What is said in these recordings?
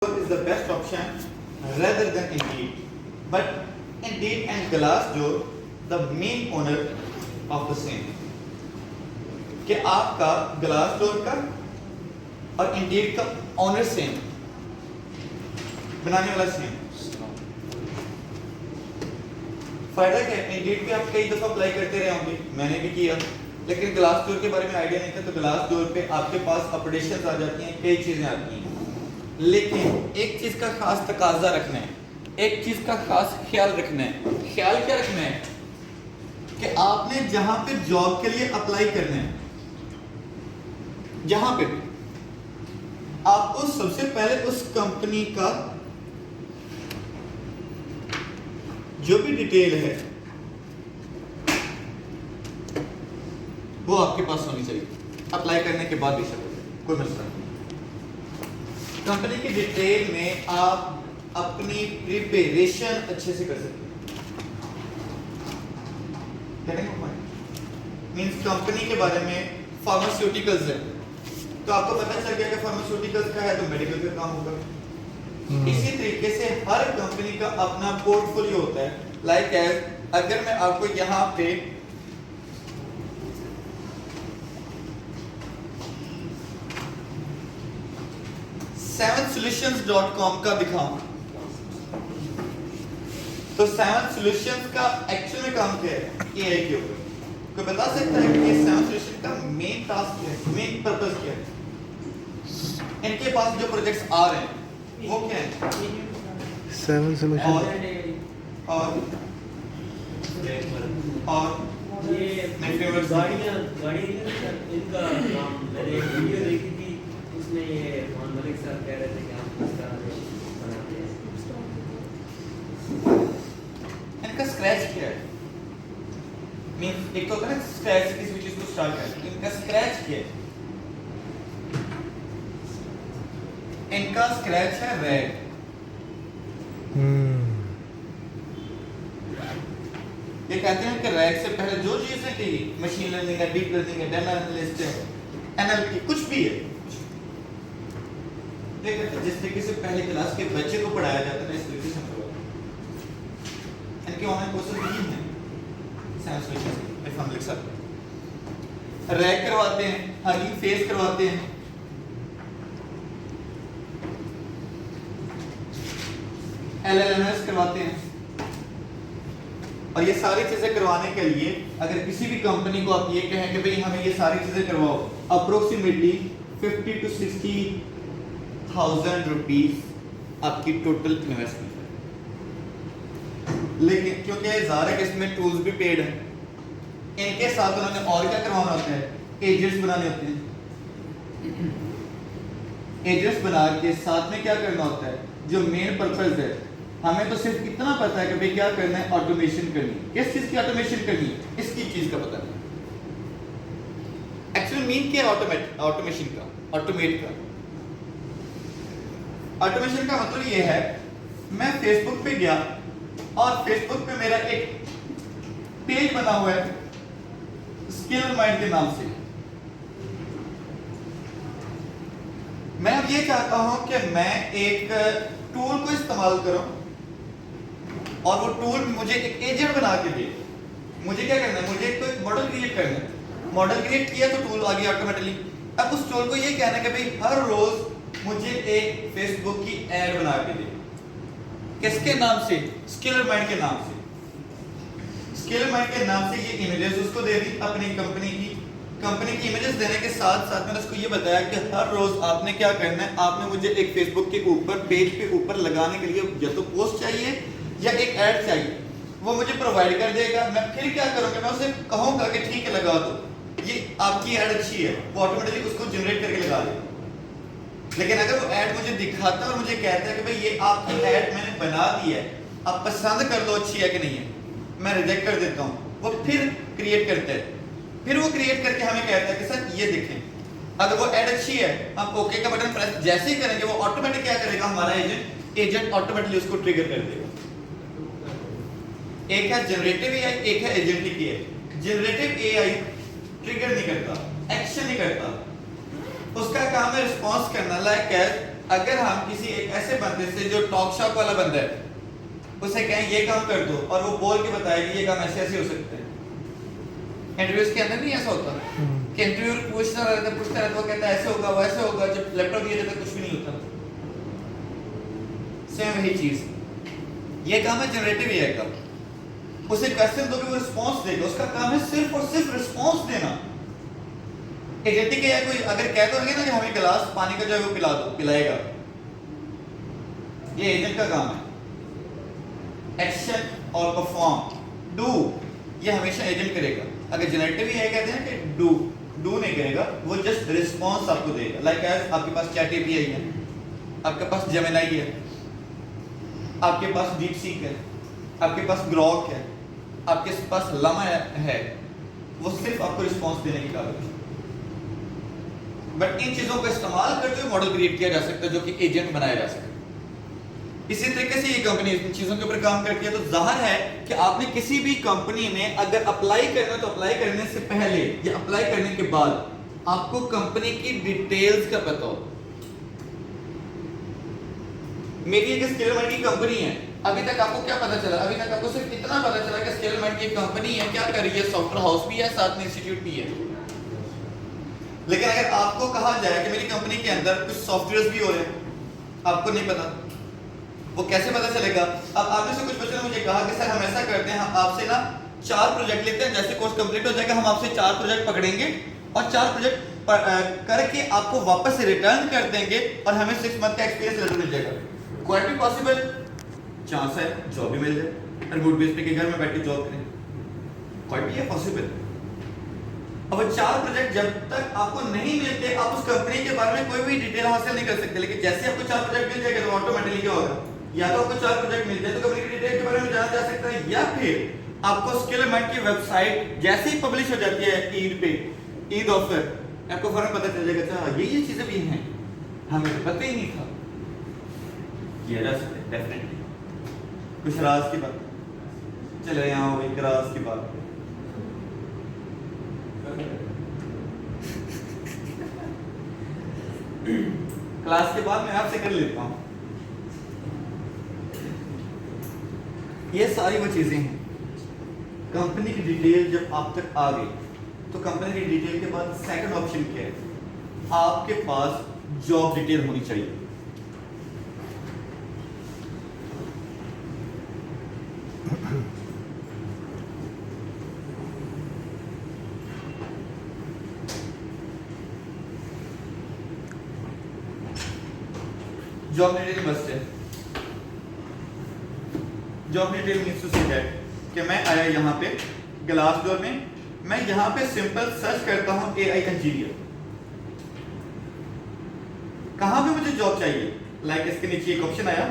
is the best option rather than Indeed. But Indeed and Glassdoor, the main owner of the same. कि आपका Glassdoor का और Indeed का owner same, बनाने वाला सेम। फायदा क्या है? Indeed पे आप कई दफा अप्लाई करते रहे होंगे, मैंने भी किया, लेकिन Glassdoor के बारे में आइडिया नहीं था, तो Glassdoor पे आपके पास अपडेशंस आ जाती हैं, कई चीजें आती हैं। लेकिन एक चीज का खास तकाजा रखना है, एक चीज का खास ख्याल रखना है। ख्याल क्या रखना है कि आपने जहां पे जॉब के लिए अप्लाई करना है, जहां पे भी आपको सबसे पहले उस कंपनी का जो भी डिटेल है वो आपके पास होनी चाहिए। अप्लाई करने के बाद भी कोई मसला नहीं। कंपनी की डिटेल में आप अपनी प्रिपरेशन अच्छे से कर सकते हैं। मींस कंपनी के बारे में फार्मास्यूटिकल्स है तो आपको पता चल गया कि फार्मास्यूटिकल्स का है तो मेडिकल का काम होगा। इसी तरीके से हर कंपनी का अपना पोर्टफोलियो होता है। लाइक एज अगर मैं आपको यहाँ पे seventhsolutions.com का दिखाऊं तो सेवन सॉल्यूशंस का एक्चुअल में काम क्या है? एआई के ऊपर। कोई बता सकता है कि ये सेवन सॉल्यूशन का मेन टास्क क्या है, मेन पर्पस क्या है? इनके पास जो प्रोजेक्ट्स आ रहे हैं वो क्या है? सेवन सॉल्यूशन और ये गाड़ी इनका नाम मैंने एक वीडियो देखी थी, उसमें ये मोहन मलिक साहब कह रहे थे कि आप किस तरह बनाते हैं। इनका स्क्रैच क्या है? मींस एक तो होता है ना स्क्रैच से किसी भी चीज को स्टार्ट करना, इनका स्क्रैच क्या है? इनका स्क्रैच है रेड। ये कहते हैं कि रैग से पहले जो चीजें थी, मशीन लर्निंग है, डीप लर्निंग है, डेटा एनालिस्ट है, एनएलपी कुछ भी है, देखिए जिस तरीके से पहले क्लास के बच्चे को पढ़ाया जाता है इस तरीके से इनके ऑनलाइन कोर्सेज नहीं है। साइंस विषय इफ हम लिख सकते हैं, रैग करवाते हैं, हगिंग फेस करवाते हैं, एलएलएमएस करवाते हैं। और ये सारी चीजें करवाने के लिए अगर किसी भी कंपनी को आप ये कहें कि भाई हमें ये सारी चीजें करवाओ, अप्रोक्सीमेटली 50 to 60,000 रुपीज आपकी टोटल इन्वेस्टमेंट है। लेकिन क्योंकि ज़ाहिर है कि इसमें टूल्स भी पेड हैं, इनके साथ उन्होंने और क्या करवाना होता है? एजेंट्स बनाने होते हैं। एजेंट्स बना के साथ में क्या करना होता है? जो मेन पर्पस है, हमें तो सिर्फ इतना पता है कि भाई क्या करना है, ऑटोमेशन करनी है। किस चीज की ऑटोमेशन करनी है, इसकी चीज का पता नहीं। एक्चुअली मीन क्या है ऑटोमेशन का, ऑटोमेट का? ऑटोमेशन का मतलब ये है, मैं फेसबुक पे गया और फेसबुक पे मेरा एक पेज बना हुआ है स्किल माइंड के नाम से। मैं अब ये चाहता हूं कि मैं एक टूल को इस्तेमाल करूं और वो टूल मुझे एक एजेंट बना के दे। मुझे क्या करना है? मुझे कोई मॉडल क्रिएट करना है। मॉडल क्रिएट किया तो टूल आ गया ऑटोमेटिकली। अब उस टूल को ये कहना है कि भाई हर रोज मुझे एक फेसबुक की एड बना के दे। किसके नाम से? स्किलर माइंड के नाम से। स्किलर माइंड के नाम से ये इमेजेस उसको दे दी अपनी कंपनी की इमेजेस देने के साथ साथ मैंने उसको ये बताया कि हर रोज आपने क्या करना है, आपने मुझे एक फेसबुक के ऊपर पेज के ऊपर लगाने के लिए या तो पोस्ट चाहिए या एक ऐड चाहिए, वो मुझे प्रोवाइड कर देगा। मैं फिर क्या करूंगा? मैं उसे कहूंगा कि ठीक है लगा दो, ये आपकी ऐड अच्छी है, वो ऑटोमेटिकली उसको जनरेट करके लगा देगा। लेकिन अगर वो ऐड मुझे दिखाता है और मुझे कहता है कि भाई ये आपकी ऐड मैंने बना दी है, आप पसंद कर लो अच्छी है कि नहीं है, मैं रिजेक्ट कर देता हूँ। वो फिर क्रिएट करता है, फिर वो क्रिएट करके हमें कहता है कि सर ये देखें, अगर वो ऐड अच्छी है हम ओके का बटन प्रेस जैसे ही करेंगे वो ऑटोमेटिक क्या करेगा? हमारा एजेंट ऑटोमेटिकली उसको ट्रिगर कर देगा। एक है जनरेटिव एआई, एक है agentic AI. Generative AI trigger नहीं करता, एक्शन नहीं करता, उसका काम है रिस्पॉन्स करना। लाइक अगर हम किसी एक ऐसे बंदे से जो टॉक शॉप वाला बंदा है उसे कहें ये काम कर दो और वो बोल के बताएगी ये काम ऐसे ऐसे हो सकता है, इंटरव्यूज के अंदर नहीं ऐसा होता कि इंटरव्यू पूछता रहता है, वो कहता है ऐसे होगा वैसे होगा, जब लैपटॉप दिया जाता है कुछ भी नहीं होता। सेम वही चीज ये काम है जनरेटिव एआई का। उसे क्वेश्चन दोगे वो रिस्पांस देगा, उसका काम है सिर्फ और सिर्फ रिस्पांस देना। एजेंटिक एआई कोई अगर कह दोगे ना कि हमें गिलास पानी का जो है वो पिला दो, पिलाएगा, ये एजेंट का काम है। एक्शन और परफॉर्म डू ये हमेशा एजेंट करेगा। अगर जनरेटिव एआई कहते हैं कि डू नहीं करेगा, वो जस्ट रिस्पांस आपको देगा। लाइक एज आपके पास चैट एपीआई है, आपके पास जेमिनी है, आपके पास डीपसीक है, आपके पास ग्रॉक है, आपके पास लमा है, वो सिर्फ आपको रिस्पांस देने की काबिल है। बट इन चीजों का इस्तेमाल करते हुए मॉडल क्रिएट किया जा सकता है जो कि एजेंट बनाया जा सकता है। इसी तरीके से ये कंपनी इन चीजों के ऊपर काम करती है। तो जाहिर है कि आपने किसी भी कंपनी में अगर अप्लाई करना है तो अप्लाई करने से पहले या अप्लाई करने के बाद आपको कंपनी की डिटेल्स का पता हो। मेरी एक स्किलमेंट की कंपनी है, अभी तक आपको क्या पता चला? अभी तक आपको सिर्फ इतना पता चला कि स्किलमेंट की कंपनी है, क्या कर रही है, सॉफ्टवेयर हाउस भी है, साथ में इंस्टीट्यूट भी है। लेकिन अगर आपको कहा जाए कि मेरी कंपनी के अंदर कुछ सॉफ्टवेयर भी हो रहे हैं, आपको नहीं पता, वो कैसे पता चलेगा? अब आप में से कुछ बच्चों ने मुझे कहा कि सर हम ऐसा करते हैं, हम आपसे ना 4 प्रोजेक्ट लेते हैं, जैसे कोर्स कंप्लीट हो जाएगा हम आपसे 4 प्रोजेक्ट पकड़ेंगे और 4 प्रोजेक्ट करके आपको वापस से रिटर्न कर देंगे और हमें 6 मंथ का एक्सपीरियंस लेटर मिल जाएगा। क्वाइट भी पॉसिबल चांस है जॉब भी मिल जाए और गुड बेस पे के घर में बैठ के जॉब करें, क्वाइट भी है पॉसिबल। अब 4 प्रोजेक्ट जब तक आपको नहीं मिलते आप उस कंपनी के बारे में कोई भी डिटेल हासिल नहीं कर सकते। लेकिन जैसे आपको 4 प्रोजेक्ट मिल जाएगा तो ऑटोमेटिकली क्या होगा, या तो आपको 4 प्रोजेक्ट मिल जाए तो कंपनी की डिटेल के बारे में जाना जा सकता है, या फिर आपको स्किलमेंट की वेबसाइट जैसे ही पब्लिश हो जाती है ईद पे, ईद ऑफर, आपको फौरन पता चल जाएगा अच्छा ये चीजें भी हैं, हमें तो पता ही नहीं था। किया जा सकता है डेफिनेटली। कुछ राज की बात चले यहाँ एक राज की बात क्लास के बाद मैं आपसे कर लेता हूं। ये सारी वो चीजें हैं। कंपनी की डिटेल जब आप तक आ गई तो कंपनी की डिटेल के बाद सेकंड ऑप्शन क्या है, आपके पास जॉब डिटेल होनी चाहिए। जॉब डिटेल मस्ट है। Job detail means to say that कि मैं आया यहाँ पे ग्लासडोर में, मैं यहाँ पे सिंपल सर्च करता हूँ एआई इंजीनियर, कहाँ पे मुझे जॉब चाहिए। लाइक इसके नीचे एक ऑप्शन आया,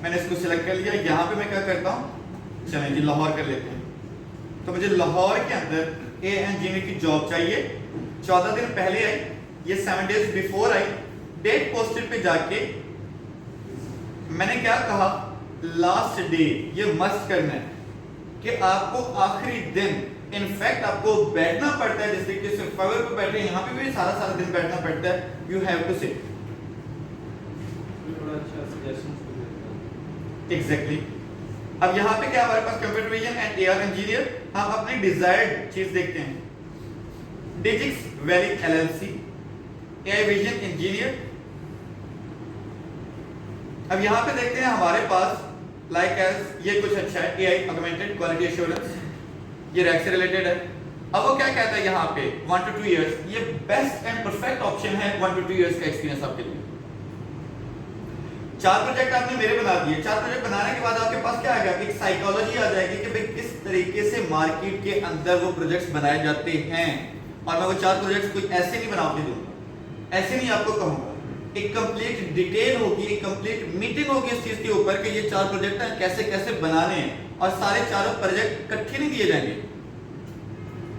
मैंने इसको सिलेक्ट कर लिया। यहाँ पे मैं क्या करता हूँ, चलें जी लाहौर कर लेते हैं। तो मुझे लाहौर के अंदर एआई इंजीनियर की जॉब चाहिए। 14 दिन पहले आई, ये 7 डेज बिफोर आई। डेट पोस्टेड पे जाके मैंने क्या कहा, लास्ट डे, ये मस्ट करना है कि आपको आखिरी दिन, इनफैक्ट आपको बैठना पड़ता है, जैसे कि सिर्फ फाइवर पे बैठे यहाँ पे भी सारा दिन बैठना पड़ता है। You have to sit. Exactly. अब यहाँ पे क्या हमारे पास computer vision and AR engineer, हम अपनी डिजायर्ड चीज देखते हैं। Digix Valley LLC AI vision engineer. अब यहाँ पे देखते हैं हमारे पास लाइक एज ये कुछ अच्छा है, एआई ऑगमेंटेड क्वालिटी एश्योरेंस, ये रैक से रिलेटेड है। अब वो क्या कहता है यहाँ पे 1 to 2 इयर्स, ये बेस्ट एंड परफेक्ट ऑप्शन है 1 to 2 इयर्स का एक्सपीरियंस आपके लिए। 4 प्रोजेक्ट आपने मेरे बना दिए। 4 प्रोजेक्ट बनाने के बाद आपके पास क्या आएगा, एक साइकोलॉजी आ जाएगी कि भाई किस तरीके से मार्केट के अंदर वो प्रोजेक्ट्स बनाए जाते हैं। और मैं वो 4 प्रोजेक्ट्स कोई ऐसे नहीं बना के दूंगा, ऐसे नहीं आपको कहूंगा। एक कंप्लीट डिटेल होगी, एक कंप्लीट मीटिंग होगी इस चीज के ऊपर कि ये 4 प्रोजेक्ट हैं, कैसे कैसे बनाने हैं। और सारे 4 प्रोजेक्ट इकट्ठे नहीं दिए जाएंगे,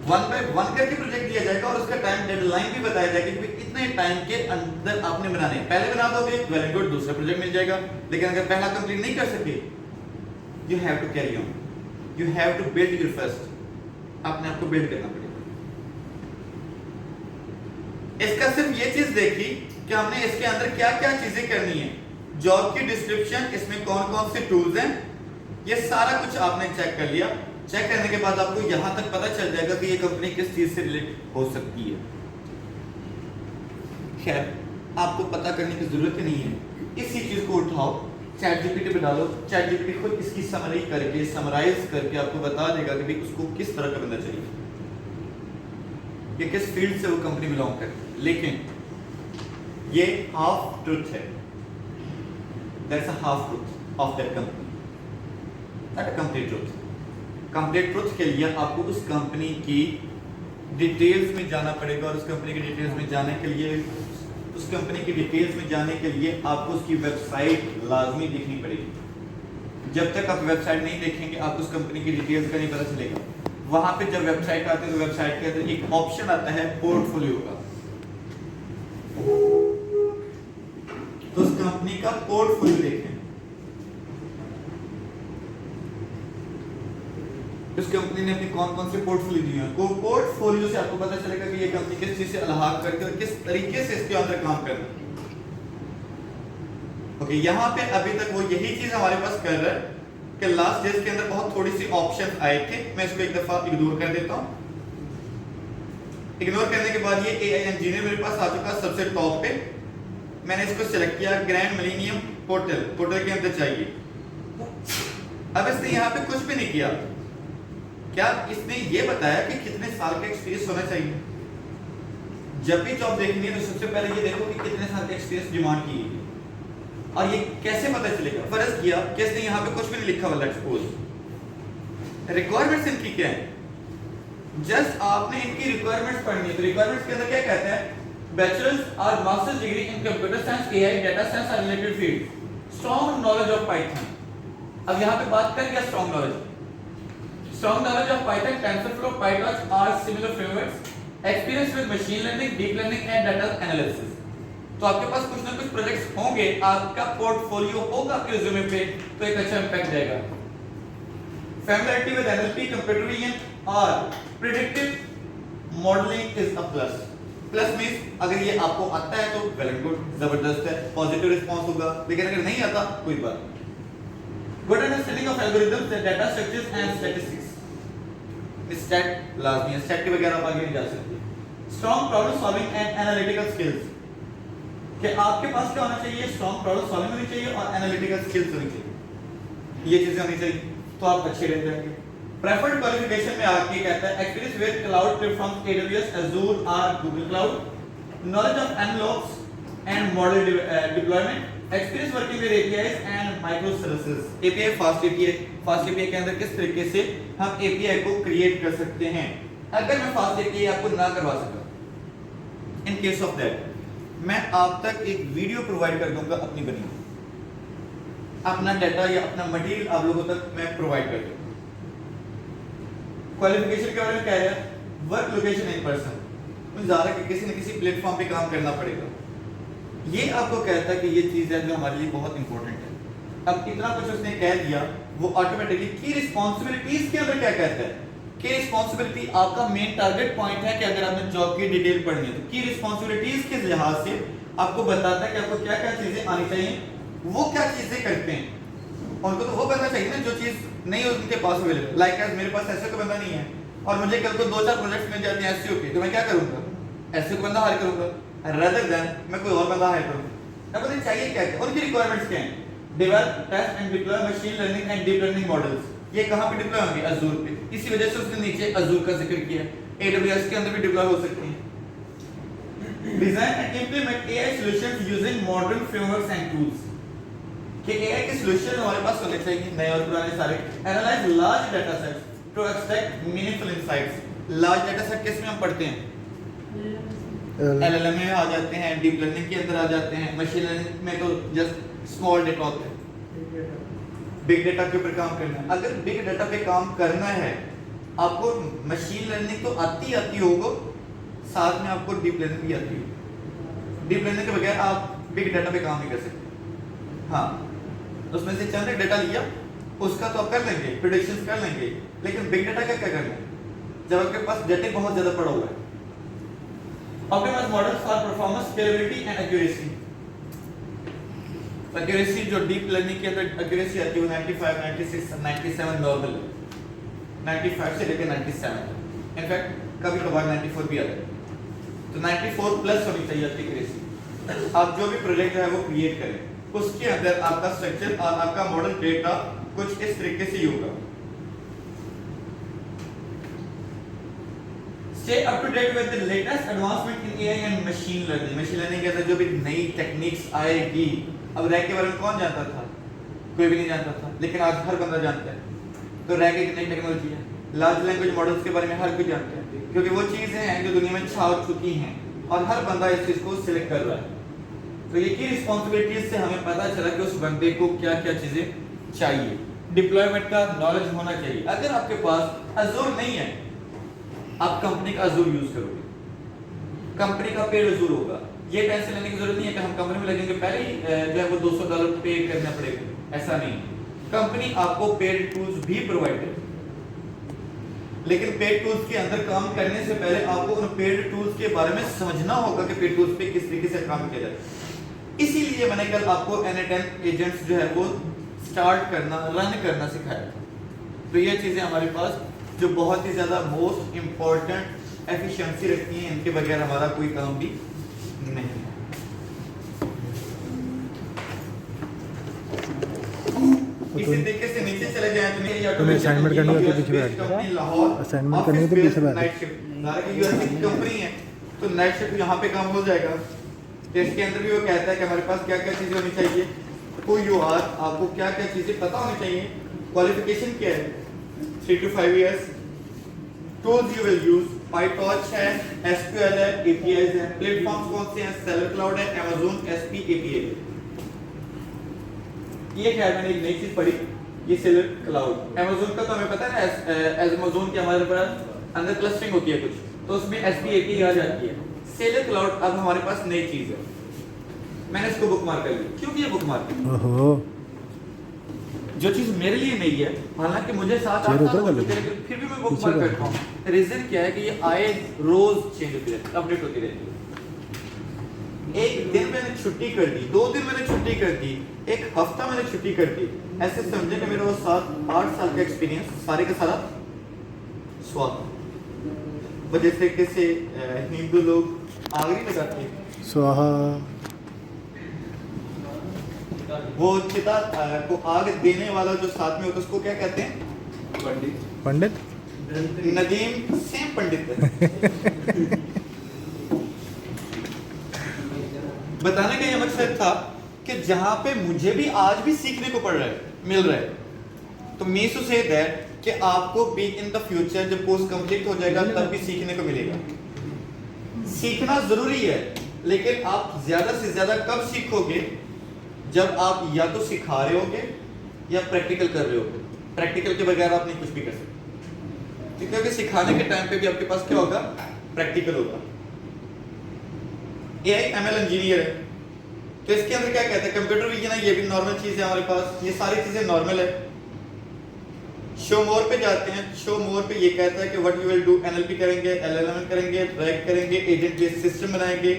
1 by 1 करके प्रोजेक्ट दिया जाएगा और उसका टाइम डेडलाइन भी बताया जाएगा कि इतने टाइम के अंदर आपने बनाने। पहले बना दोगे वेल एंड गुड, दूसरा प्रोजेक्ट मिल जाएगा। लेकिन अगर पहला कंप्लीट नहीं कर सके, you have to carry on, you have to build your first. अपने आप को बिल्ड करना पड़ेगा। इसका सिर्फ ये चीज देखी कि हमने इसके अंदर क्या क्या चीजें करनी है, जॉब की डिस्क्रिप्शन, इसमें कौन कौन से टूल्स हैं, ये सारा कुछ आपने चेक कर लिया। चेक करने के बाद आपको यहां तक पता चल जाएगा कि ये कंपनी किस चीज से रिलेट हो सकती है। खैर आपको पता करने की जरूरत ही नहीं है, इसी चीज को उठाओ, चैट जीपीटी पे डालो, चैट जीपीटी खुद इसकी समरी करके समराइज करके आपको बता देगा कि भाई उसको किस तरह का बंदा चाहिए, कि किस फील्ड से वो कंपनी बिलोंग करती है। लेकिन ये हाफ ट्रुथ है, that's a half truth of that company, not a complete truth. Complete truth के लिए आपको उस कंपनी की डिटेल्स में जाना पड़ेगा, और उस कंपनी की डिटेल्स में जाने के लिए, उस कंपनी की डिटेल्स में जाने के लिए आपको उसकी वेबसाइट लाजमी देखनी पड़ेगी। जब तक आप वेबसाइट नहीं देखेंगे आपको उस कंपनी की डिटेल्स का नहीं पता चलेगा। वहां पे जब वेबसाइट आती है तो वेबसाइट के अंदर एक ऑप्शन आता है पोर्टफोलियो का, तो उस कंपनी का पोर्टफोलियो देखें, इस कंपनी ने अपनी कौन कौन से पोर्टफोलियो दिए हैं, को पोर्टफोलियो से आपको पता चलेगा कि ये कंपनी किस चीज से अलग करके और किस तरीके से इसके अंदर काम कर रही है। ओके, यहाँ पे अभी तक वो यही चीज हमारे पास कर रहा है कि लास्ट डेज के अंदर बहुत थोड़ी सी ऑप्शन आए थे, मैं इसको एक दफा इग्नोर कर देता हूँ। इग्नोर करने के बाद ये एआई इंजीनियर मेरे पास आ चुका सबसे टॉप पे, मैंने इसको सिलेक्ट किया, ग्रैंड मिलेनियम पोर्टल के अंदर चाहिए। अब इसने यहाँ पे कुछ भी नहीं किया, क्या इसने ये बताया कि कितने साल का एक्सपीरियंस होना चाहिए। जब भी जॉब देखनी है तो सबसे पहले ये देखो कि कितने साल का एक्सपीरियंस डिमांड की है, और ये कैसे पता चलेगा। फर्ज किया कि इसने यहाँ पे कुछ भी नहीं लिखा, वाला सपोज रिक्वायरमेंट्स इनकी क्या है, जस्ट आपने इनकी रिक्वायरमेंट्स पढ़नी है। तो रिक्वायरमेंट्स के अंदर क्या कहते हैं, बैचलर्स और masters degree in computer science, AI, data science और related field, strong knowledge of Python. अब यहाँ पे बात कर क्या strong knowledge, strong knowledge of Python, TensorFlow, PyTorch or similar frameworks, experience with machine learning, deep learning and data analysis। तो आपके पास कुछ ना कुछ प्रोजेक्ट्स होंगे, आपका पोर्टफोलियो होगा आपके रिज्यूमे पे, तो एक अच्छा इंपैक्ट जाएगा। Familiarity with NLP, computer vision और predictive modeling is a plus। Plus means अगर ये आपको आता है तो वेल एंड गुड, जबरदस्त है, पॉजिटिव रिस्पांस होगा। लेकिन अगर नहीं आता कोई बात। Good understanding of algorithms, data structures and statistics। Stat लाजमी है, स्टैट के बगैर आप आगे नहीं जा सकते। Strong problem solving and analytical skills, कि आपके पास क्या होना चाहिए, स्ट्रॉन्ग प्रॉब्लम सॉल्विंग होनी चाहिए और एनालिटिकल स्किल्स होनी चाहिए, ये चीजें होनी चाहिए, तो आप अच्छे रह जाएंगे। प्रेफर्ड क्वालिफिकेशन में आके कहता है experience with cloud platforms AWS, Azure और Google Cloud, knowledge of MLOps and model deployment, experience working with APIs and microservices. API fast API के अंदर किस तरीके से हम API को क्रिएट कर सकते हैं। अगर मैं फास्ट API आपको ना करवा सका, इन केस ऑफ दैट मैं आप तक एक वीडियो प्रोवाइड कर दूंगा अपनी बनी, अपना डाटा या अपना मटेरियल आप लोगों तक मैं प्रोवाइड कर दूंगा। क्वालिफिकेशन के बारे में कह रहा है, वर्क लोकेशन इन पर्सन, मुझे ज़्यादा कि किसी न किसी प्लेटफॉर्म पे काम करना पड़ेगा। ये आपको कहता है कि ये चीज़ है जो हमारे लिए बहुत इंपॉर्टेंट है। अब इतना कुछ उसने कह दिया, वो ऑटोमेटिकली की रिस्पॉन्सिबिलिटीज के अंदर क्या कहता है कि रिस्पॉन्सिबिलिटी आपका मेन टारगेट पॉइंट है कि अगर आपने जॉब की डिटेल पढ़नी है तो की रिस्पॉन्सिबिलिटीज के लिहाज से आपको बताता है कि आपको क्या क्या चीजें आनी चाहिए, वो क्या चीजें करते हैं। उनको तो वो बंदा चाहिए ना जो चीज नहीं हो उनके पास अवेलेबल। लाइक एज मेरे पास ऐसे कोई बंदा नहीं है और मुझे कल को 2-4 प्रोजेक्ट्स मिल जाते हैं एसईओ के, तो मैं क्या करूंगा, ऐसे को बंदा हायर करूंगा rather than मैं कोई और बंदा हायर करूंगा। अब मुझे चाहिए क्या क्या, उनकी रिक्वायरमेंट्स क्या हैं, develop, test and deploy machine learning and deep learning models. ये कहां पे डिप्लॉय होंगे, अज़ूर पे, इसी वजह से उसने नीचे अज़ूर का जिक्र किया। AWS के अंदर भी डिप्लॉय हो सकती हैं। Design and implement AI solutions using modern frameworks and tools, कि AI के सॉल्यूशन हमारे पास होने चाहिए नए और पुराने सारे। Analyse large data sets to extract meaningful insights. Large data set किस में हम पढ़ते हैं, LLM में आ जाते हैं, डीप लर्निंग के अंदर आ जाते हैं, मशीन लर्निंग में तो जस्ट स्मॉल डेटा होता है। बिग डेटा के ऊपर काम करना है, अगर बिग डेटा पे काम करना है आपको मशीन लर्निंग तो आती होगा, साथ में आपको डीप लर्निंग भी आती है। डीप लर्निंग के बगैर आप बिग डेटा पे काम नहीं कर सकते। हाँ, उसमें से चंद डेटा लिया उसका तो आप कर लेंगे, प्रेडिक्शंस कर लेंगे, लेकिन बिग डेटा का क्या करना है जब आपके पास डेटा बहुत ज्यादा पड़ा हुआ है। Optimise models for performance, scalability and accuracy. Accuracy जो डीप लर्निंग के अंदर एक्यूरेसी आती है 95, 96, 97 नॉर्मल है, 95 से लेकर 97, इनफैक्ट कभी कभार 94 भी आता है, तो 94 प्लस होनी चाहिए आपकी एक्यूरेसी। आप जो भी प्रोजेक्ट है वो क्रिएट करें उसके अंदर आपका स्ट्रक्चर और आपका मॉडल डेटा कुछ इस तरीके से ही होगा। Stay up to date with the latest advancement in AI and machine learning। Machine learning के अंदर जो भी नई टेक्निक्स आएगी, अब रैक के बारे में कौन जानता था? कोई भी नहीं जानता था, लेकिन आज हर बंदा जानता है। तो रैक एक नई टेक्नोलॉजी है। लार्ज लैंग्वेज मॉडल्स के बारे में हर कोई जानता है, क्योंकि वो चीजें हैं जो दुनिया में छा चुकी हैं और हर बंदा इस चीज को सिलेक्ट कर रहा है। तो ये की रिस्पांसिबिलिटीज से हमें पता चला कि उस बंदे को क्या क्या चीजें चाहिए। डिप्लॉयमेंट का नॉलेज होना चाहिए। अगर आपके पास अज़ूर नहीं है, आप कंपनी का अज़ूर यूज करोगे, कंपनी का पेड अज़ूर होगा। ये टेंशन लेने की जरूरत नहीं है कि हम कंपनी में लगेंगे पहले ही जो है वो $200 पे करना पड़ेगा, ऐसा नहीं। कंपनी आपको पेड टूल्स भी प्रोवाइड करेगी, लेकिन पेड टूल्स के अंदर काम करने से पहले आपको उन पेड टूल्स के बारे में समझना होगा कि पेड टूल्स पे किस तरीके से काम किया जाए। इसीलिए मैंने कल आपको N10 एजेंट्स जो है वो स्टार्ट करना, रन करना सिखाया था। तो ये चीजें हमारे पास जो बहुत ही ज्यादा मोस्ट इंपॉर्टेंट एफिशिएंसी रखती हैं, इनके बगैर हमारा कोई काम भी नहीं है। इसी तरीके से नीचे चले जाएं तो तुम्हें असाइनमेंट करनी होती है पीछे बैठ कंपनी लाहौर, असाइनमेंट करनी होती है पीछे बैठ। नाइट शिफ्ट हालांकि यूएस की कंपनी है तो नाइट शिफ्ट यहाँ पे काम हो जाएगा। तो इसके अंदर भी वो कहता है कि हमारे पास क्या क्या चीजें होनी चाहिए, हु यू आर, आपको क्या क्या चीजें पता होनी चाहिए, क्वालिफिकेशन क्या है 3 to 5 years, tools you will use, PyTorch है, SQL है, APIs है, प्लेटफॉर्म्स कौन से हैं, सेलर क्लाउड है, Amazon SP API है। ये क्या है, मैंने एक नई चीज पढ़ी, ये सेलर क्लाउड। Amazon का तो हमें पता है ना, Amazon के हमारे पास अंदर क्लस्टरिंग होती है कुछ, तो उसमें SP API आ जाती है। सेलर क्लाउड अब हमारे पास नई चीज है, मैंने इसको बुकमार्क कर ली। क्यों किया बुकमार्क? ओहो, जो चीज मेरे लिए नहीं है, हालांकि मुझे 7-8 साल हो चुके हैं, फिर भी मैं बुकमार्क करता हूँ। रीजन क्या है कि ये आए रोज चेंज होती रहती है, अपडेट होती रहती है। एक दिन मैंने छुट्टी कर दी, 2 दिन मैंने छुट्टी कर दी, एक हफ्ता मैंने छुट्टी कर दी, ऐसे समझे कि मेरा वो 7-8 साल का एक्सपीरियंस सारे का सारा स्वाद। वो जिस तरीके से हिंदू लोग आग नहीं लगाते हैं, स्वाहा, वो चिता को आग देने वाला जो साथ में होता है उसको क्या कहते हैं? पंडित। नदीम सेम पंडित है। बताने का ये मकसद था कि जहां पे मुझे भी आज भी सीखने को पड़ रहा है, मिल रहा है, तो मीन्स टू से दैट कि आपको भी इन द फ्यूचर जब कोर्स कंप्लीट हो जाएगा तब भी सीखने को मिलेगा। सीखना जरूरी है, लेकिन आप ज्यादा से ज्यादा कब सीखोगे? जब आप या तो सिखा रहे होगे या प्रैक्टिकल कर रहे होगे। प्रैक्टिकल के बगैर आप नहीं कुछ भी कर सकते, क्योंकि सिखाने के टाइम पे भी आपके पास क्या होगा? प्रैक्टिकल होगा। AI ML इंजीनियर है, तो इसके अंदर क्या कहते हैं? कंप्यूटर विजन है, ये भी नॉर्मल चीज है हमारे पास, ये सारी चीजें नॉर्मल है। शो मोर पे जाते हैं, शो मोर पे ये कहता है कि what you will do, NLP करेंगे, LLM करेंगे, RAG करेंगे, एजेंट बेस्ड सिस्टम बनाएंगे।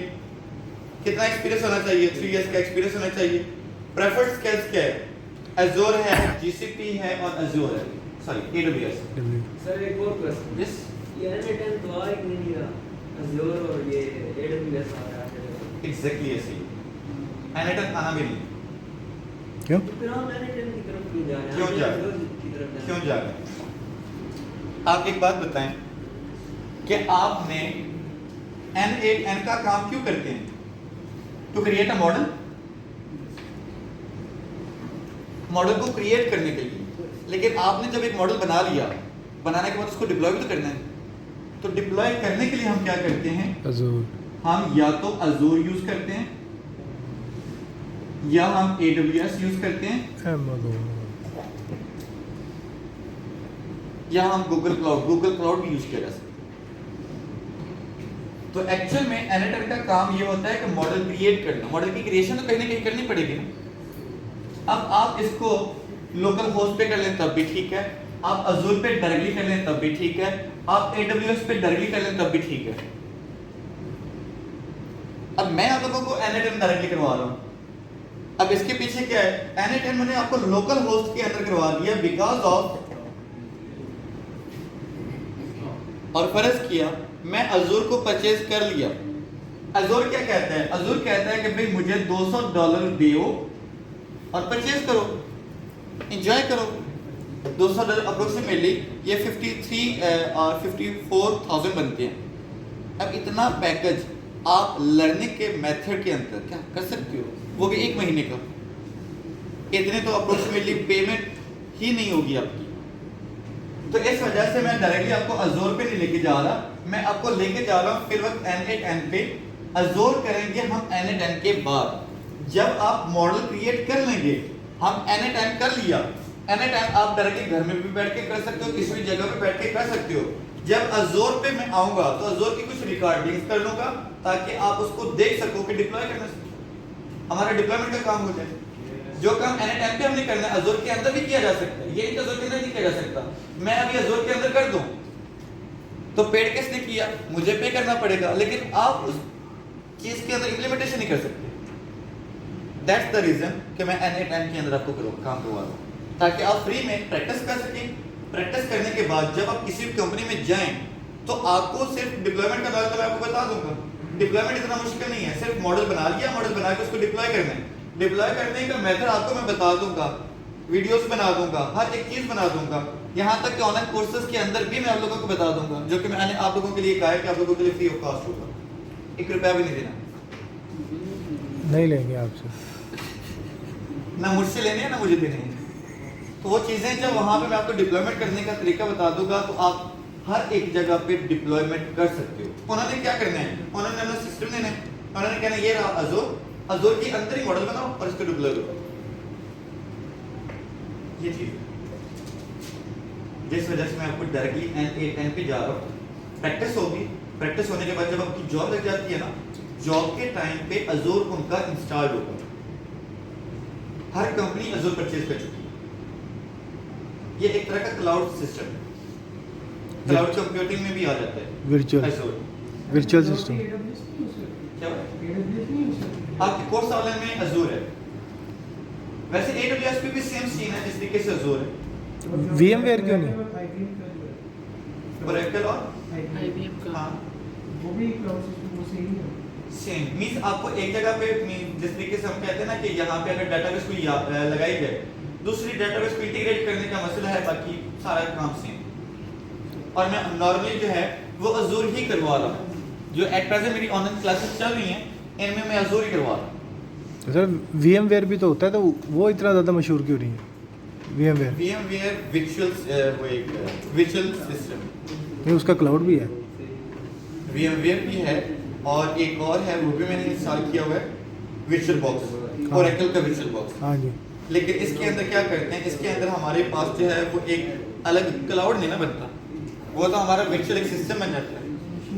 कितना एक्सपीरियंस होना चाहिए? 3 इयर्स का एक्सपीरियंस होना चाहिए। प्रेफर्ड स्किल्स क्या है? Azure है, GCP है और Azure है, सॉरी AWS। सर एक और क्वेश्चन, यस, ये N10 तो आ ही नहीं रहा, Azure और ये AWS आ रहा है। एग्जैक्टली ऐसे ही। N10 आना भी नहीं। क्यों? तो फिर हम N10 की तरफ क्यों जा रहे हैं? क्यों जा रहे हैं? Azure की तरफ क्यों जा रहे हैं? आप एक बात बताएं कि आपने N8N का काम क्यों करते हैं? To create a model, model को क्रिएट करने के लिए। लेकिन आपने जब एक मॉडल बना लिया, बनाने के बाद उसको डिप्लॉय भी तो करना है। तो डिप्लॉय करने के लिए हम क्या करते हैं? अज़ूर। हम या तो Azure यूज करते हैं या हम AWS यूज करते हैं या हम गूगल क्लाउड भी यूज किया जा सकता है। तो एक्चुअल में N10 का काम ये होता है कि मॉडल क्रिएट करना। मॉडल की क्रिएशन तो कहीं ना कहीं करनी पड़ेगी ना। अब आप इसको लोकल होस्ट पे कर लें तब भी ठीक है, आप Azure पे डायरेक्टली कर लें तब भी ठीक है, आप AWS पे डायरेक्टली कर लें तब भी ठीक है। अब मैं आप लोगों को N8N डायरेक्टली करवा रहा हूँ। अब इसके पीछे क्या है, N8N मैंने आपको लोकल होस्ट के अंदर करवा दिया बिकॉज ऑफ, और फर्ज किया मैं अजूर को परचेज कर लिया। अजूर क्या कहता है, अजूर कहता है कि भाई मुझे $200 दियो और परचेज करो, एंजॉय करो। $200 अप्रोक्सीमेटली ये 53 और 54,000 बनते हैं। अब इतना पैकेज आप लर्निंग के मेथड के अंदर क्या कर सकते हो, वो भी 1 महीने का। इतने तो अप्रोक्सीमेटली पेमेंट ही नहीं होगी आपकी। तो इस वजह से मैं डायरेक्टली आपको अजूर पे नहीं लेके जा रहा, मैं आपको लेके जा रहा हूँ फिर वक्त N8N पे। अजूर करेंगे हम N8N के बाद, जब आप मॉडल क्रिएट कर लेंगे। हम N8N कर लिया, N8N आप डायरेक्टली घर में भी बैठ के कर सकते हो, किसी भी जगह पे बैठ के कर सकते हो। जब अजूर पे मैं आऊंगा तो अजूर की कुछ रिकॉर्डिंग्स कर लूंगा ताकि आप उसको देख सको कि डिप्लॉय करना सको, हमारा डिप्लॉयमेंट का काम हो जाए। जो काम N8N पे हमने करना है अजूर के अंदर भी किया जा सकता है, ये अजूर के अंदर नहीं किया जा सकता। मैं अभी अजूर के अंदर कर दूं तो पेड किसने किया, मुझे पे करना पड़ेगा, लेकिन आप उस चीज के अंदर इंप्लीमेंटेशन नहीं कर सकते। दैट्स द रीजन कि मैं N8N के अंदर आपको काम करवा रहा हूं ताकि आप फ्री में प्रैक्टिस कर सकें। प्रैक्टिस करने के बाद जब आप किसी भी कंपनी में जाएं तो आपको सिर्फ डिप्लॉयमेंट का दायरा तो मैं आपको बता दूंगा। डिप्लॉयमेंट इतना मुश्किल नहीं है, सिर्फ मॉडल बना लिया, मॉडल बना के उसको डिप्लॉय करना है। डिप्लॉय करने का मेथड आपको मैं बता दूंगा, वीडियोस बना दूंगा, हर एक चीज बना दूंगा। यहाँ तक कि ऑनलाइन कोर्सेज के अंदर भी मैं आप लोगों को बता दूंगा, जो कि मैंने आप लोगों के लिए कहा है कि आप लोगों के लिए फ्री ऑफ कॉस्ट होगा। 1 रुपया भी नहीं देना, नहीं लेंगे आपसे, ना मुझसे लेने हैं ना मुझे देने हैं। तो वो चीजें जब वहां पे मैं आपको डिप्लॉयमेंट करने का तरीका बता दूंगा तो आप हर एक जगह पे डिप्लॉयमेंट कर सकते हो। उन्होंने क्या करना है, उन्होंने अपना सिस्टम देना है, उन्होंने कहना ये रहा अजूर, अजूर के अंदर ही मॉडल बनाओ और इसको डिप्लॉय करो। ये चीज जिस वजह से मैं आपको डायरेक्टली N8N पे जा रहा हूँ। प्रैक्टिस होगी, प्रैक्टिस होने के बाद जब आपकी जॉब लग जाती है ना, जॉब के टाइम पे अजूर उनका इंस्टॉल होगा। हर कंपनी अजूर परचेज कर चुकी है। ये एक तरह का क्लाउड सिस्टम है, क्लाउड कंप्यूटिंग में भी आ जाता है वर्चुअल सिस्टम। क्या आपके कोर्स ऑनलाइन में अजूर है, वैसे AWS पे भी सेम सीन है जिस तरीके से अजूर है। VMware क्यों नहीं? ओरेकल और IBM का हाँ वो भी क्लाउड सिस्टम वो सेम ही है। सेम मींस आपको एक जगह पे जिस तरीके से हम कहते हैं ना कि यहाँ पे अगर डाटाबेस कोई लगाई जाए, दूसरी डाटाबेस को इंटीग्रेट करने का मसला है, बाकी सारा काम सेम। और मैं नॉर्मली जो है वो अजूर ही करवा रहा हूँ। जो एट प्रेजेंट मेरी ऑनलाइन क्लासेस चल रही हैं इनमें मैं अजूर ही करवा रहा हूँ। सर VMware भी तो होता है, तो वो इतना ज़्यादा मशहूर क्यों नहीं है VMware? VMware विजुअल सिस्टम, नहीं उसका क्लाउड भी है। VMware भी है और एक और है वो भी मैंने इंस्टॉल किया हुआ है, विजुअल बॉक्स, ओरेकल का विजुअल बॉक्स। हाँ जी। लेकिन इसके अंदर क्या करते हैं, इसके अंदर हमारे पास जो है वो एक अलग क्लाउड नहीं ना बनता, वो तो हमारा वर्चुअल एक सिस्टम बन जाता है,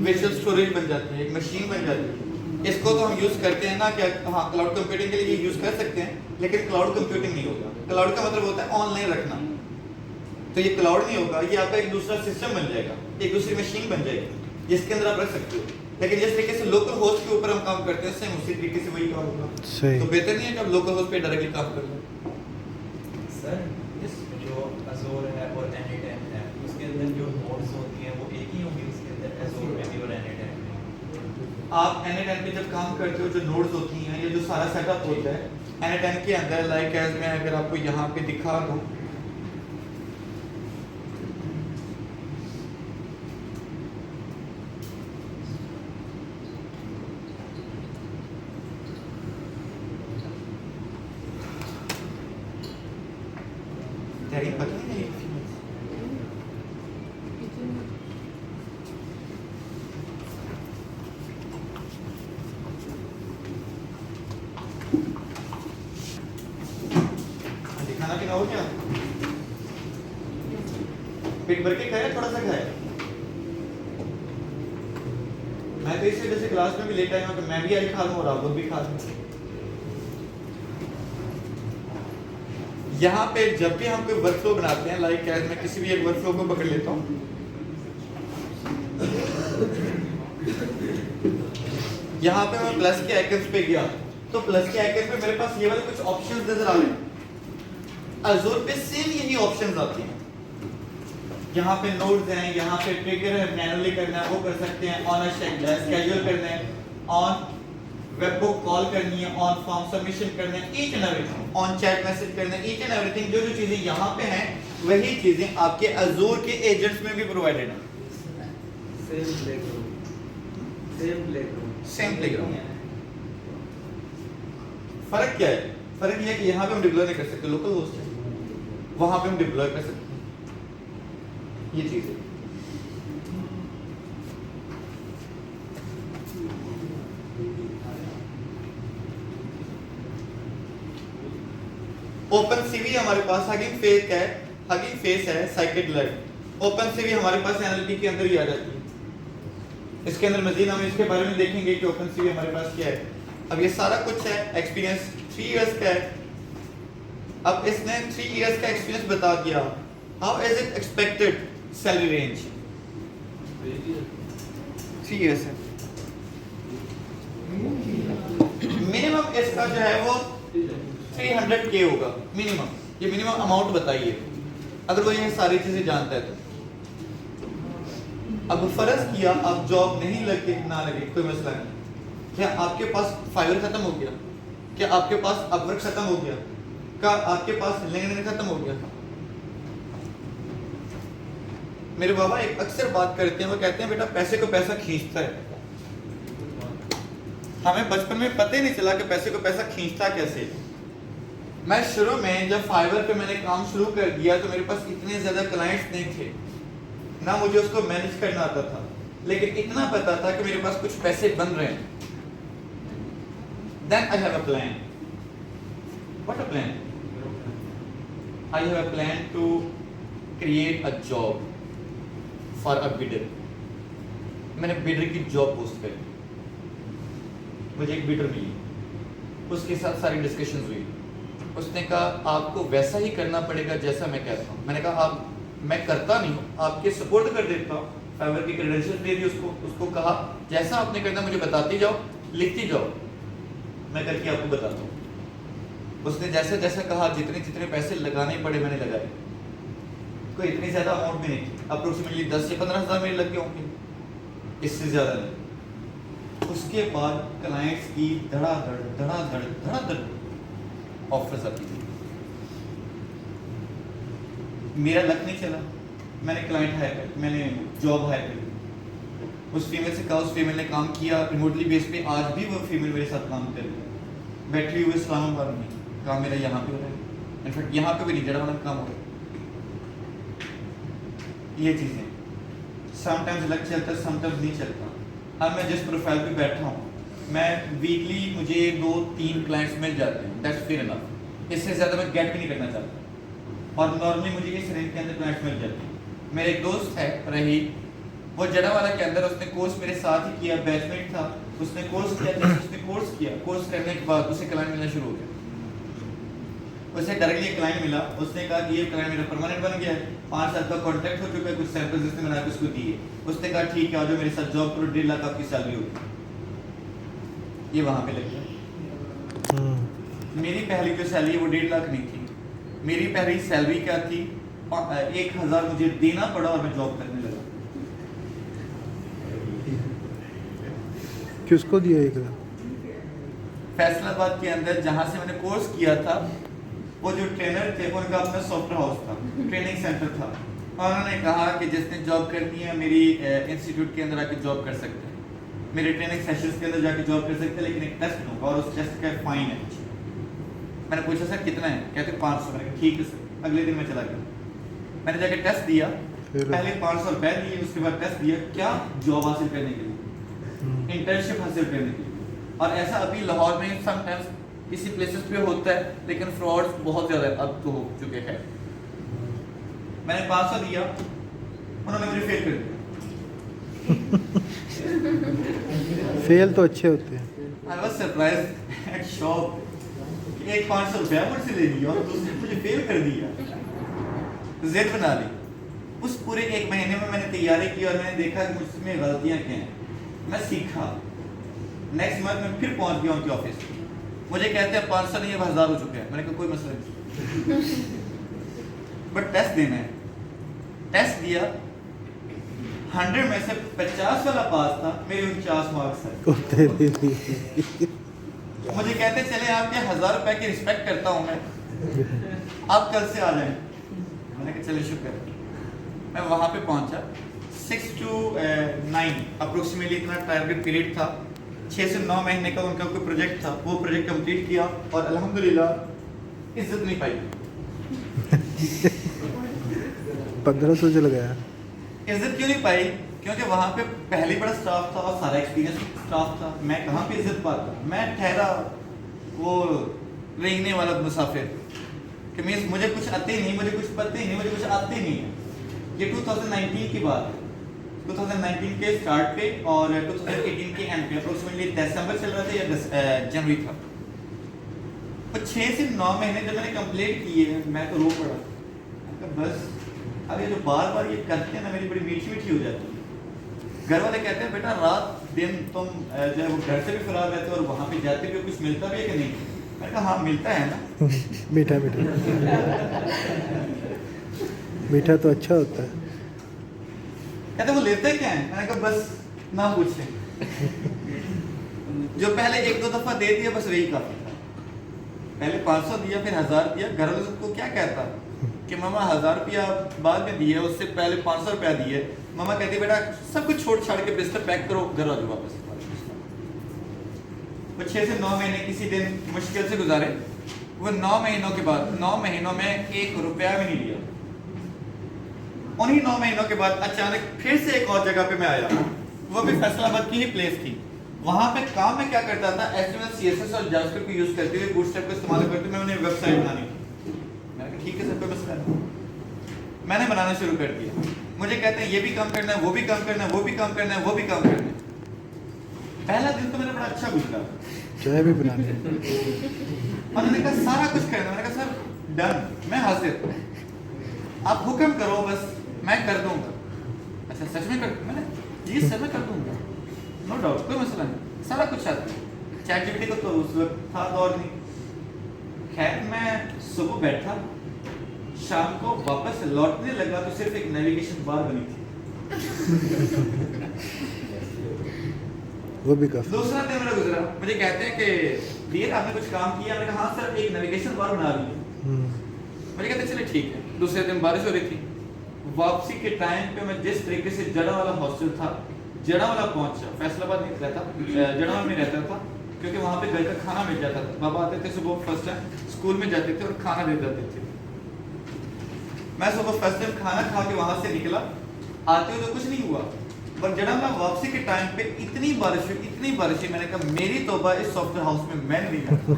वर्चुअल स्टोरेज बन जाती है, एक मशीन बन जाती है। इसको तो हम यूज करते हैं ना, क्या हाँ क्लाउड कंप्यूटिंग के लिए यूज कर सकते हैं, लेकिन क्लाउड कंप्यूटिंग नहीं होगा। क्लाउड का मतलब होता है ऑनलाइन रखना, तो ये क्लाउड नहीं होगा, ये आपका एक दूसरा सिस्टम बन जाएगा, एक दूसरी मशीन बन जाएगी जिसके अंदर आप रख सकते हो। लेकिन जिस तरीके से लोकल होस्ट के ऊपर हम काम करते हैं सेम उसी तरीके से वही काम होगा। सही। तो बेहतर नहीं है कि आप लोकल होस्ट पे डायरेक्टली काम कर लो। सर इस जो अजूर है और N8N है उसके अंदर जो नोड्स होती हैं वो एक ही होंगी उसके अंदर अजूर में भी और N8N में? आप N8N पे जब काम करते हो जो नोड्स होती हैं, ये जो सारा सेटअप होता है N8N के अंदर, लाइक एज मैं अगर आपको यहाँ पे दिखा दूँ, तेरी पत्नी नहीं है। दिखाना कि ना हो क्या, पेट भर के खाया थोड़ा सा खाया। मैं तो इस वजह से क्लास में भी लेट आया हूँ कि मैं भी आज खा लूँ और आप लोग भी खा लें। यहाँ पे जब भी हम कोई वर्कफ्लो बनाते हैं, लाइक मैं किसी भी एक वर्कफ्लो को पकड़ लेता हूँ, यहाँ पे मैं प्लस के आइकन्स पे गया तो प्लस के आइकन पे मेरे पास ये वाले कुछ ऑप्शंस नजर आ रहे हैं। अज़ूर पे सेम यही ऑप्शंस आती हैं। यहाँ पे नोड्स हैं, यहाँ पे ट्रिगर है, मैनुअली करना है वो कर सकते हैं, ऑन अ स्केड्यूल करना है, ऑन वेब बुक कॉल करनी है, ऑन फॉर्म सबमिशन करना है, each and everything, on chat message करना है, ईच एंड एवरीथिंग। जो जो चीजें यहाँ पे हैं वही चीजें आपके अज़ूर के एजेंट्स में भी प्रोवाइडेड हैं। Same playground. फर्क क्या है? फर्क ये है कि यहाँ पे हम डिप्लॉय नहीं कर सकते, लोकल होस्ट है, वहां पे हम डिप्लॉय कर सकते हैं। ये चीज है। ओपन सीवी हमारे पास हगिंग फेस है, हगिंग फेस है, साइकिड ओपन सीवी हमारे पास एनालिटिक के अंदर ही आ जाती है। इसके अंदर मजीद हम इसके बारे में देखेंगे कि ओपन सीवी हमारे पास क्या है। अब ये सारा कुछ है, एक्सपीरियंस 3 इयर्स का है। अब इसने 3 इयर्स का एक्सपीरियंस बता दिया। How is it expected salary range? 3 years है। मिनिमम इसका जो है वो 300K होगा मिनिमम। ये मिनिमम अमाउंट बताइए अगर वो ये सारी चीजें जानता है तो। अब फर्ज किया अब जॉब नहीं लगे ना लगे कोई मसला नहीं, क्या आपके पास फाइवर खत्म हो गया? क्या आपके पास अपवर्क खत्म हो गया? क्या आपके पास लिंक्डइन खत्म हो गया? मेरे बाबा एक अक्सर बात करते हैं, वो कहते हैं बेटा पैसे को पैसा खींचता है। हमें बचपन में पता ही नहीं चला कि पैसे को पैसा खींचता कैसे। मैं शुरू में जब फाइवर पे मैंने काम शुरू कर दिया तो मेरे पास इतने ज्यादा क्लाइंट्स नहीं थे, ना मुझे उसको मैनेज करना आता था, लेकिन इतना पता था कि मेरे पास कुछ पैसे बन रहे हैं। Then I have a plan. What a plan? I have a plan to create a job for a bidder. मैंने बिडर की जॉब पोस्ट करी, मुझे एक बिडर मिली, उसके साथ सारी डिस्कशन हुई। उसने कहा आपको वैसा ही करना पड़ेगा जैसा मैं कहता हूँ। मैंने कहा आप, मैं करता नहीं हूँ, आपके सपोर्ट कर देता हूँ। फाइवर की क्रेडेंशियल्स दे दी उसको कहा जैसा आपने करना मुझे बताती जाओ, लिखती जाओ, मैं करके आपको बताता हूँ। उसने जैसे जैसे कहा जितने जितने पैसे लगाने पड़े मैंने लगाए। कोई इतनी ज्यादा अमाउंट भी नहीं थी, अप्रोक्सीमेटली 10 से 15 हज़ार मेरे लग गए होंगे, इससे ज्यादा नहीं। उसके बाद क्लाइंट्स की धड़ाधड़ ऑफर्स आती थी। मेरा लक नहीं चला, मैंने क्लाइंट हायर कर, मैंने जॉब हायर कर। उस फीमेल से कहा, उस फीमेल ने काम किया रिमोटली बेस पे। आज भी वो फीमेल मेरे साथ काम कर रही है, बैठी हुई इस्लामाबाद में। काम मेरा यहाँ पे हो रहा है, इनफैक्ट यहाँ पे भी नहीं, जड़ा वाला काम हो रहा है। ये चीज़ें समटाइम्स लक चलता है, समटाइम्स नहीं चलता। अब मैं जिस प्रोफाइल पे बैठा हूँ, मैं वीकली मुझे 2-3 क्लाइंट्स मिल जाते हैं, दैट्स फेयर इनफ। इससे ज़्यादा मैं गेट भी नहीं करना चाहता, और नॉर्मली मुझे इस रेंज के अंदर क्लाइंट्स मिल जाते हैं। मेरे एक दोस्त है रही, वो जड़ावाला के अंदर उसने कोर्स मेरे साथ ही किया, बैचमेट था, उसने कोर्स किया। जैसे उसने कोर्स किया, कोर्स करने के बाद उसे क्लाइंट मिलना शुरू हो गया। उसे डायरेक्टली एक क्लाइंट मिला, उसने कहा कि ये क्लाइंट मेरा परमानेंट बन गया है, 5 साल का कॉन्ट्रैक्ट हो चुका है, कुछ सैंपल्स इसने बना के उसको दिए। उसने कहा ठीक है, आज मेरे साथ जॉब करो, 1.5 लाख आपकी सैलरी होगी। ये वहाँ पे लग गया। मेरी पहली जो सैलरी वो 1.5 लाख नहीं थी, मेरी पहली सैलरी क्या थी, 1,000 मुझे देना पड़ा और मैं जॉब करने लगा। किसको दिया 1 लाख? फैसलाबाद के अंदर जहाँ से मैंने कोर्स किया था, वो जो ट्रेनर थे उनका अपना सॉफ्टवेयर हाउस था, ट्रेनिंग सेंटर था। और उन्होंने कहा कि जिसने जॉब करनी है मेरी इंस्टीट्यूट के अंदर आके जॉब कर सकते हैं, मेरे ट्रेनिंग सेशंस के अंदर जाके जॉब कर सकते हैं, लेकिन एक टेस्ट होगा और उस टेस्ट का फाइन है। मैंने पूछा सर कितना है? कहते 500। मैंने कहा ठीक है सर। अगले दिन मैं चला गया, मैंने जाके टेस्ट दिया, पहले 500 रुपए दिए, उसके बाद टेस्ट दिया, क्या जॉब हासिल करने के लिए, इंटर्नशिप हासिल करने के लिए। और ऐसा अभी लाहौर में समटाइम्स किसी प्लेसेस पे होता है, लेकिन फ्रॉड्स बहुत ज़्यादा अब तो हो चुके हैं। मैंने 500 दिया, उन्होंने मुझे फेल कर दिया। फेल तो अच्छे होते हैं। I was surprised and shocked कि एक 500 रुपया मुझसे ले लिया और दूसरे मुझे फेल कर दिया। जिद बना ली। उस पूरे 1 महीने में मैंने तैयारी की और मैंने देखा कि मुझमें गलतियाँ क्या हैं। मैं सीखा, नेक्स्ट मंथ मैं फिर पहुंच गया उनके ऑफिस। मुझे कहते हैं 500 नहीं, अब 1000 हो चुके हैं। मैंने कहा कोई मसला नहीं, बट टेस्ट देना है। टेस्ट दिया, 100 में से 50 वाला पास था, मेरे 49 मार्क्स है। मुझे कहते चले आपके 1000 रुपए की रिस्पेक्ट करता हूँ मैं, आप कल से आ जाएं। मैंने कहा चले शुक्र। मैं वहाँ पे पहुँचा, 6 to 9 अप्रोक्सीमेटली इतना टारगेट पीरियड था। 6 से 9 महीने का उनका कोई प्रोजेक्ट था, वो प्रोजेक्ट कंप्लीट किया और अल्हम्दुलिल्लाह इज्जत नहीं पाई। 1500 चल गया। इज्जत क्यों नहीं पाई? क्योंकि वहाँ पे पहले बड़ा स्टाफ था और सारा एक्सपीरियंस स्टाफ था। मैं कहाँ पे इज्जत पाता? मैं ठहरा वो रेंगने वाला मुसाफिर कि मीन्स मुझे कुछ आते ही नहीं, मुझे कुछ पता ही नहीं, मुझे कुछ आते ही नहीं है। ये 2019 की बात है, 2019 के स्टार्ट पे और 2018 के एंड पे अप्रोक्सीमेटली दिसंबर चल रहा था या जनवरी था। और 6 से 9 महीने जब मैंने कंप्लीट किए मैं तो रो पड़ा। बस अब ये जो बार बार ये करते हैं ना, मेरी बड़ी मीठी मीठी हो जाती है। घर वाले कहते हैं बेटा रात दिन तुम जो है वो घर से भी फरार रहते हो और वहाँ पे जाते भी हो, कुछ मिलता भी है कि नहीं? मैंने कहा हाँ मिलता है ना। मीठा मीठा मीठा तो अच्छा होता है। कहते वो लेते क्या है? मैंने कहा बस ना पूछे, जो पहले 1-2 दफा दे दिया बस वही काफी था। पहले 500 दिया, फिर 1000 दिया। घर वाले सबको क्या कहता कि मामा 1000 रुपया बाद में दिए, उससे पहले 500 रुपया दिए। मामा कहती बेटा सब कुछ छोड़ छाड़ के बिस्तर पैक करो, घर आ जाओ वापस। वो 6 से 9 महीने किसी दिन मुश्किल से गुजारे। वो 9 महीनों के बाद, 9 महीनों में 1 रुपया भी नहीं लिया। उन्हीं 9 महीनों के बाद अचानक फिर से एक और जगह पे मैं आया, वो भी फैसलाबाद की ही प्लेस थी। वहां पे काम में क्या करता था, HTML CSS और जावास्क्रिप्ट को यूज करते हुए, बूटस्ट्रैप को इस्तेमाल करते हुए मैं उन्हें वेबसाइट बनानी थी। मैंने कहा ठीक है सर कोई मसला नहीं। मैंने बनाना शुरू कर दिया। मुझे कहते हैं ये भी काम करना है, वो भी काम करना है, वो भी काम करना है, वो भी काम करना है। पहला दिन तो मेरा बड़ा अच्छा गुजरा, चाय भी बनानी है। उन्होंने कहा सारा कुछ करना। मैंने कहा सर डन, मैं हाजिर, आप हुक्म करो बस मैं कर दूंगा। अच्छा सच में कर? मैंने जी सर मैं कर दूंगा, नो डाउट, कोई मसला नहीं, सारा कुछ आता है। ChatGPT को तो उस वक्त था दौर नहीं। खैर मैं सुबह बैठा, शाम को वापस लौटने लगा तो सिर्फ एक नेविगेशन बार बनी थी। वो भी काफी। दूसरा दिन मेरा गुजरा, मुझे कहते हैं कि डियर आपने कुछ काम किया? मैंने कहा हाँ सर एक नेविगेशन बार बना रही है। मुझे कहते चले ठीक है। दूसरे दिन बारिश हो रही थी। वापसी के टाइम पे मैं जिस तरीके से जड़ावाला हॉस्टल था, जड़ावाला पहुंचा, फैसलाबाद नहीं रहता, जड़ावाला में रहता था, क्योंकि वहाँ पे घर का खाना मिल जाता था। बाबा आते थे सुबह फर्स्ट टाइम, स्कूल में जाते थे और खाना दे जाते थे। मैं सुबह फर्स्ट टाइम खाना खा के वहां से निकला, आते हुए तो कुछ नहीं हुआ, पर जड़ावाला वापसी के टाइम पे इतनी बारिश हुई, मैंने कहा मेरी तौबा इस सॉफ्टवेयर हाउस में मैं नहीं जाता।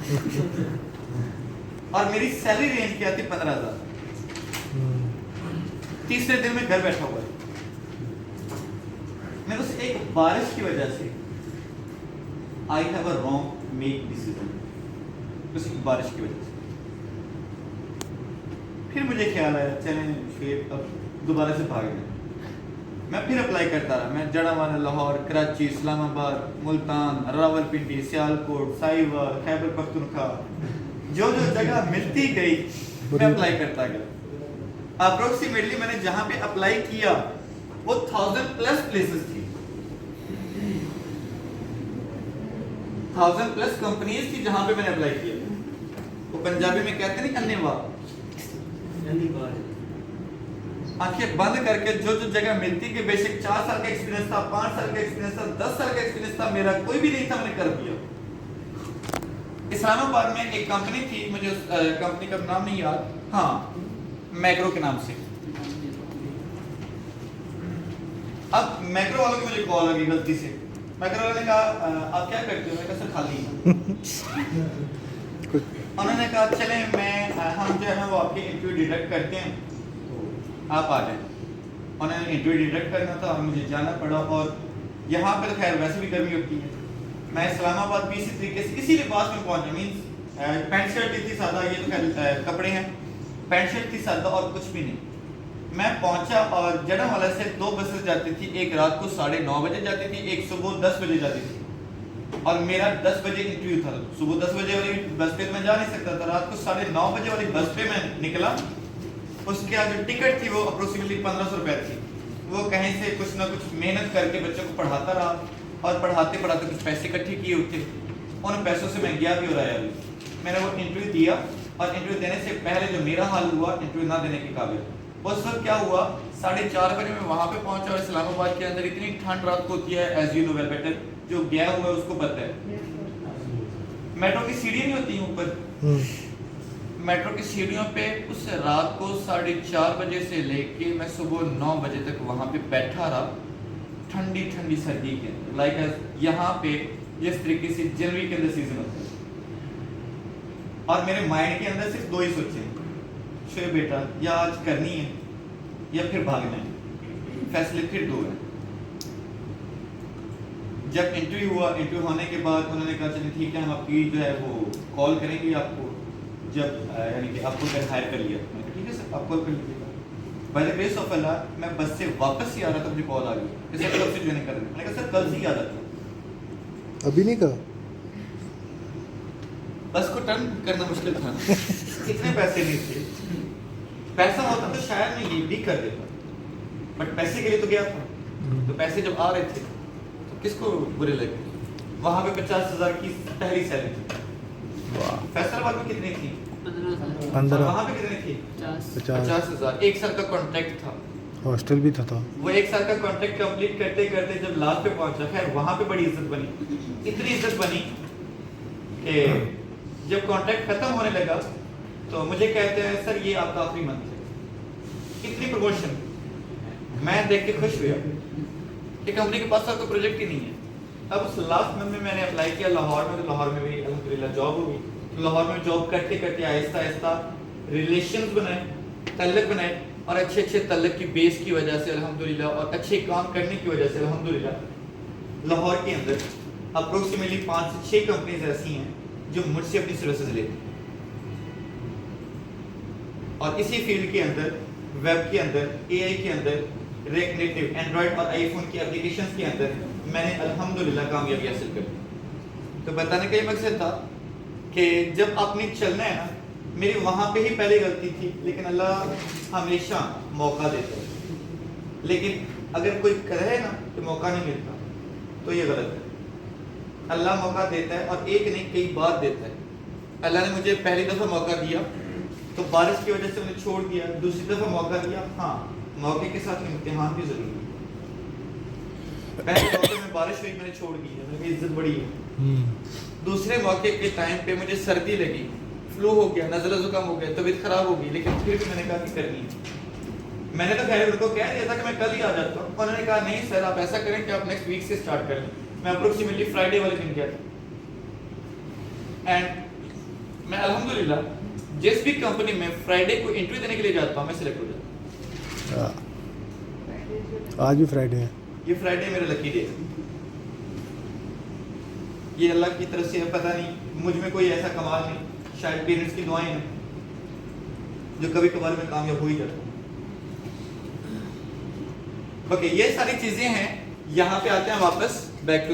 और मेरी सैलरी रेंज क्या थी? 15,000। तीसरे दिन में घर बैठा हुआ है। मैं उस एक बारिश की वजह से I have a wrong make decision, उस एक बारिश की वजह से। फिर मुझे ख्याल आया चलें फिर अब दोबारा से भाग जाए। मैं फिर अप्लाई करता रहा। मैं जड़ावाला, लाहौर, कराची, इस्लामाबाद, मुल्तान, रावलपिंडी, सियालकोट, साहिवाल, खैबर पख्तूनख्वा, जो जो जगह मिलती गई मैं अप्लाई करता गया। अप्रोक्सीमेटली मैंने जहां पे अप्लाई किया वो 1000+ प्लेसेस थी, 1000+ कंपनीज थी जहां पे मैंने अप्लाई किया। वो पंजाबी में कहते नहीं अन्नेवा, आंखें बंद करके जो जो जगह मिलती कि बेशक 4 साल का एक्सपीरियंस था, 5 साल का एक्सपीरियंस था, 10 साल का एक्सपीरियंस था, मेरा कोई भी नहीं था, मैंने कर दिया। इस्लामाबाद में एक कंपनी थी, मुझे उस कंपनी का नाम नहीं याद, हाँ मैक्रो के नाम से। अब मैक्रो वालों की मुझे कॉल आ गई गलती से। मैक्रो वाले ने कहा आप क्या करते हो? मैंने कहा सर खाली हूं। उन्होंने कहा चले हम जो है ना वो आपके इंटरव्यू डिडक्ट करते हैं, आप आ जाएं। उन्होंने इंटरव्यू डिडक्ट करना था और मुझे जाना पड़ा। और यहाँ पर खैर वैसे भी गर्मी होती है। मैं इस्लामाबाद भी इसी तरीके से इसी लिबास में पहुंचा, मीन्स पैंट शर्ट थी सादा, ये तो खैर कपड़े हैं, पैंट शर्ट थी सादा और कुछ भी नहीं। मैं पहुंचा और जड़ावाला से 2 बसेस जाती थी, एक रात को 9:30 बजे जाती थी, एक सुबह 10 बजे जाती थी। और मेरा 10 बजे इंटरव्यू था। सुबह 10 बजे वाली बस पे तो मैं जा नहीं सकता था, रात को 9:30 बजे वाली बस पे मैं निकला। उसके आज जो टिकट थी वो अप्रोक्सीमेटली 1500 रुपए थी। वो कहीं से कुछ ना कुछ मेहनत करके बच्चों को पढ़ाता रहा और पढ़ाते पढ़ाते कुछ पैसे इकट्ठे किए होते, उन पैसों से मैं गया भी और आया भी। मैंने वो इंटरव्यू दिया और इंटरव्यू देने से पहले जो मेरा हाल हुआ इंटरव्यू ना देने के काबिल, उस वक्त क्या हुआ 4:30 बजे मैं वहां पे पहुंचा और इस्लामाबाद के अंदर इतनी ठंड रात को होती है, as you know well better, जो गया हुआ है उसको पता है। मेट्रो की सीढ़ी नहीं होती ऊपर, मेट्रो की सीढ़ियों पे उस रात को 4:30 बजे से लेके मैं सुबह 9 बजे तक वहां पे बैठा रहा, ठंडी ठंडी सर्दी के अंदर, लाइक यहाँ पे जिस तरीके से जनवरी के अंदर सीजन होता है। और मेरे माइंड के अंदर सिर्फ 2 ही सोचे, शोएब बेटा या आज करनी है या फिर भागना है, फैसले फिर 2 है। जब इंटरव्यू हुआ, इंटरव्यू होने के बाद उन्होंने कहा चलिए ठीक है हम आपकी जो है वो कॉल करेंगे आपको, जब यानी कि आपको अगर हायर कर लिया। मैंने कहा ठीक है सर आप कॉल कर लीजिएगा। बाय द ग्रेस ऑफ अल्लाह मैं बस से वापस ही आ रहा था, मुझे कॉल आ गई कि सर कब से ज्वाइन कर रहे हैं। मैंने कहा सर कल से ही आ जाता। अभी नहीं कहा? बस को टर्न करना मुश्किल था, इतने पैसे नहीं थे। पैसा होता तो शायद मैं ये भी कर देता, बट पैसे के लिए तो गया था। तो पैसे जब आ रहे थे तो किसको बुरे लगे। वहां पे 50,000 की पहली सैलरी थी। फैसलाबाद में कितनी थी? 15। वहां पे कितनी थी? 50,000। 1 साल का कॉन्ट्रैक्ट था। हॉस्टल भी था। वो 1 साल का कॉन्ट्रैक्ट कंप्लीट करते करते जब लास्ट पे पहुंचा, खैर वहां पे बड़ी इज्जत बनी, इतनी इज्जत बनी कि जब कॉन्ट्रैक्ट खत्म होने लगा तो मुझे कहते हैं सर ये आपका आखिरी मंथ है। इतनी प्रमोशन मैं देख के खुश हुआ कि कंपनी के पास कोई प्रोजेक्ट ही नहीं है। अब उस लास्ट मंथ में मैंने अप्लाई किया लाहौर में, तो लाहौर में भी अल्हम्दुलिल्लाह जॉब हो गई। तो लाहौर में जॉब करते करते आहिस्ता आहिस्ता रिलेशंस बनाए, तल्लक बनाए, और अच्छे अच्छे तल्लक की बेस की वजह से अल्हम्दुलिल्लाह और अच्छे काम करने की वजह से अल्हम्दुलिल्लाह लाहौर के अंदर अप्रोक्सीमेटली 5 से 6 कंपनीज ऐसी हैं जो मुझसे अपनी सर्विसेज लेती हैं। और इसी फील्ड के अंदर, वेब के अंदर, एआई के अंदर, रिएक्ट नेटिव, एंड्रॉइड और आईफोन की एप्लीकेशंस के अंदर मैंने अल्हम्दुलिल्लाह कामयाबी हासिल कर। तो बताने का ये मकसद था कि जब आपने चलना है ना, मेरी वहाँ पे ही पहले गलती थी, लेकिन अल्लाह हमेशा मौका देता है। लेकिन अगर कोई करे ना तो मौका नहीं मिलता, तो ये गलत है। अल्लाह मौका देता है और एक नहीं कई बार देता है। अल्लाह ने मुझे पहली दफ़ा मौका दिया तो बारिश की वजह से मैंने छोड़ दिया, दूसरी दफ़ा मौका दिया, हाँ मौके के साथ इम्तिहान भी ज़रूरी है। पहले मौके में बारिश हुई मैंने छोड़ दी है, मेरी इज्जत बढ़ी है। दूसरे मौके के टाइम पे मुझे सर्दी लगी, फ्लू हो गया, नज़ला ज़ुकाम हो गया, तबीयत खराब हो गई, लेकिन फिर भी मैंने कहा कि करनी है। मैंने तो खैर उनको कह दिया था कि मैं कल ही आ जाता हूँ। उन्होंने कहा नहीं सर आप ऐसा करें कि आप नेक्स्ट वीक से स्टार्ट करें। मैं अप्रोक्सीमेटली फ्राइडे वाले दिन गया था। एंड मैं अल्हम्दुलिल्लाह जिस भी कंपनी में फ्राइडे को इंटरव्यू देने के लिए जाता हूँ मैं सिलेक्ट हो जाता हूँ। आज भी फ्राइडे है। ये फ्राइडे मेरा लकी डे है। ये अल्लाह की तरफ से है, पता नहीं मुझ में कोई ऐसा कमाल नहीं, शायद पेरेंट्स की दुआएं हैं जो कभी कभार में कामयाब हो ही जाता हूँ। ओके, ये सारी चीजें हैं। यहाँ पे आते हैं वापस बैक टू